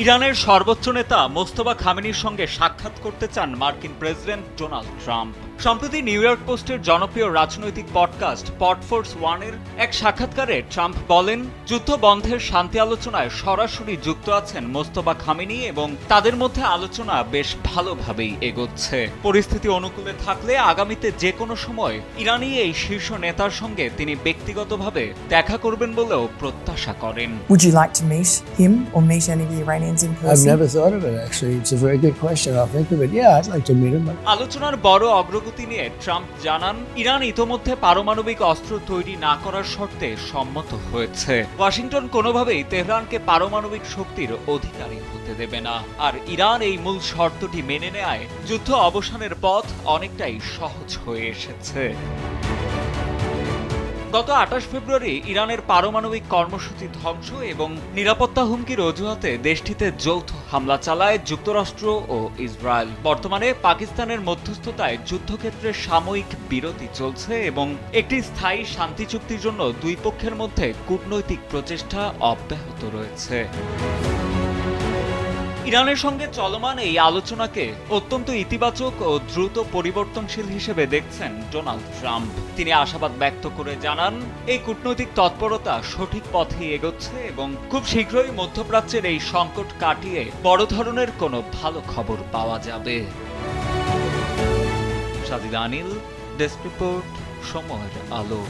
ইরানের সর্বোচ্চ নেতা মোস্তফা খামেনির সঙ্গে সাক্ষাৎ করতে চান মার্কিন প্রেসিডেন্ট ডোনাল্ড ট্রাম্প। সম্প্রতি নিউ ইয়র্ক পোস্টের জনপ্রিয় রাজনৈতিক পডকাস্ট পডফোর্স ওয়ানের এক সাক্ষাৎকারে ট্রাম্প বলেন, যুদ্ধ বন্ধের শান্তি আলোচনায় সরাসরি যুক্ত আছেন মোস্তফা খামেনি এবং তাদের মধ্যে আলোচনা বেশ ভালোভাবেই এগোচ্ছে। পরিস্থিতি অনুকূলে থাকলে আগামীতে যে কোনো সময় ইরানি এই শীর্ষ নেতার সঙ্গে তিনি ব্যক্তিগতভাবে দেখা করবেন বলেও প্রত্যাশা করেন। Would you like to meet him or meet any of the Iranians in person? I've never thought of it, actually. It's a very good question. I'll think of it. Yeah, I'd like to meet him. আলোচনার বড় অগ্রগতি নিয়ে Trump জানান, Iran ইতোমধ্যে পারমাণবিক অস্ত্র তৈরি না করার শর্তে সম্মত হয়েছে। ওয়াশিংটন কোনোভাবেই তেহরানকে পারমাণবিক শক্তির অধিকারী হতে দেবে না, আর ইরান এই মূল শর্তটি মেনে নেয় যুদ্ধ অবসানের পথ অনেকটাই সহজ হয়ে এসেছে। গত 28 ফেব্রুয়ারি ইরানের পারমাণবিক কর্মসূচি ধ্বংস এবং নিরাপত্তা হুমকির অজুহাতে দেশটিতে যৌথ হামলা চালায় যুক্তরাষ্ট্র ও ইসরায়েল। বর্তমানে পাকিস্তানের মধ্যস্থতায় যুদ্ধক্ষেত্রে সাময়িক বিরতি চলছে এবং একটি স্থায়ী শান্তি চুক্তির জন্য দুই পক্ষের মধ্যে কূটনৈতিক প্রচেষ্টা অব্যাহত রয়েছে। ইরানের সঙ্গে চলমান এই আলোচনাকে অত্যন্ত ইতিবাচক ও দ্রুত পরিবর্তনশীল হিসেবে দেখছেন ডোনাল্ড ট্রাম্প। তিনি আশাবাদ ব্যক্ত করে জানান, এই কূটনৈতিক তৎপরতা সঠিক পথেই এগোচ্ছে এবং খুব শীঘ্রই মধ্যপ্রাচ্যের এই সংকট কাটিয়ে বড় ধরনের কোনো ভালো খবর পাওয়া যাবে। সাজিদ আনিল, ডেস্ক রিপোর্ট, সময়ের আলো।